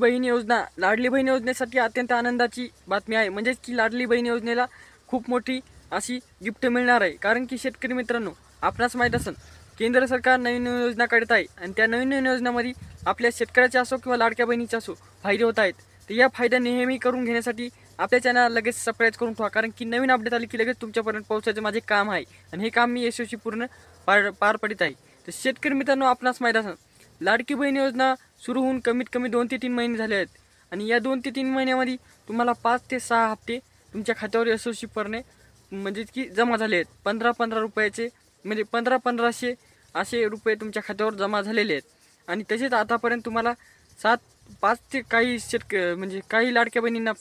बहीण योजना, लाडली बहीण योजनेसाठी अत्यंत आनंदाची बातमी आहे। म्हणजेच की लाडली बहीण योजनेला खूप मोठी अशी गिफ्ट मिळणार आहे। कारण की शेतकरी मित्रांनो, आपणास माहीत असेल केंद्र सरकार नवीन नवीन योजना काढत आहे आणि त्या नवीन नवीन योजनांमध्ये आपल्या शेतकऱ्याचे असो किंवा लाडक्या बहिणीचे असो फायदे होत आहेत। तर या फायदा नेहमी करून घेण्यासाठी आपल्या चॅनल लगेच सबस्क्राईब करून ठेवा, कारण की नवीन अपडेट आली की लगेच तुमच्यापर्यंत पोहोचायचं माझे काम आहे आणि हे काम मी यशस्वी पूर्ण पार पडत आहे। तर शेतकरी मित्रांनो, आपणास माहीत असेल लाडकी बहीण योजना सुरू होऊन कमीत कमी 2 ते 3 महिने झाले आहेत आणि या 2 ते 3 महिन्यामध्ये तुम्हाला 5 ते 6 हप्ते तुमच्या खात्यावर यशस्वीपणे म्हणजे की जमा झाले आहेत। 15-15 रुपयाचे म्हणजे 1500 असे रुपये तुमच्या खात्यावर जमा झालेले आहेत। आणि तसेच आतापर्यंत तुम्हाला 5 ते काही म्हणजे काही लाडक्या बहिणींना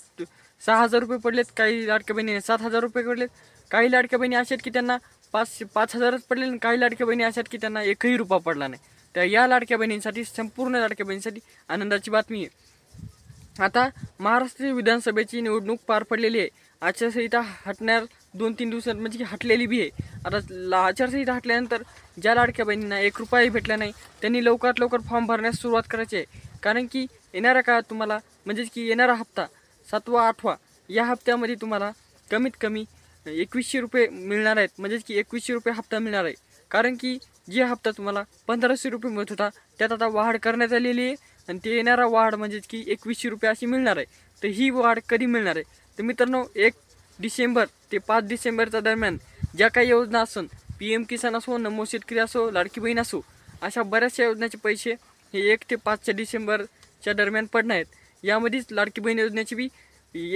6000 रुपये पडलेत, काही लाडक्या बहिणींना 7000 रुपये पडलेत, काही लाडक्या बहिणी अशा आहेत की त्यांना 5000च पडले आणि काही लाडक्या बहिणी अशा आहेत की त्यांना एकही रुपया पडला नाही। तर या लाडक्या बहिणींसाठी, संपूर्ण लाडक्या बहिणींसाठी आनंदाची बातमी आहे। आता महाराष्ट्र विधानसभेची निवडणूक पार पडलेली आहे। आचारसंहिता हटणार 2-3 दिवसात म्हणजे की हटलेली बी आहे। आता आचारसंहिता हटल्यानंतर ज्या लाडक्या बहिणींना 1 रुपयाही भेटला नाही त्यांनी लवकरात लवकर फॉर्म भरण्यास सुरुवात करायची आहे। कारण की येणाऱ्या काळात तुम्हाला म्हणजे की येणारा हप्ता 7वा-8वा या हप्त्यामध्ये तुम्हाला कमीत कमी 2100 रुपये मिळणार आहेत। म्हणजेच की 2100 रुपये हप्ता मिळणार आहे। कारण की जे हप्ता तुम्हाला 1500 रुपये मिळत होता त्यात आता वाढ करण्यात आलेली आहे आणि ते येणारा वाढ म्हणजेच की 2100 रुपये अशी मिळणार आहे। तर ही वाढ कधी मिळणार आहे? तर मित्रांनो, 1 डिसेंबर ते 5 डिसेंबरच्या दरम्यान ज्या काही योजना असून PM किसान असो, नमो शेतकरी असो, लाडकी बहीण असो, अशा बऱ्याचशा योजनेचे पैसे हे 1 ते 5 डिसेंबरच्या दरम्यान पडणार आहेत। यामध्येच लाडकी बहीण योजनेची बी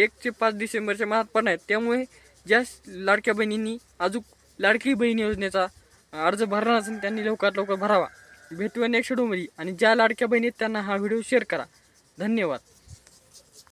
1 ते 5 डिसेंबरच्या मनात पडणार आहेत। त्यामुळे ज्या लाडक्या बहिणींनी अजून लाडकी बहीण योजनेचा अर्ज भरला असेल त्यांनी लवकरात लवकर भरावा। भेटूया नेक्स्ट व्हिडिओमध्ये आणि ज्या लाडक्या बहिणी आहेत त्यांना हा व्हिडिओ शेअर करा। धन्यवाद।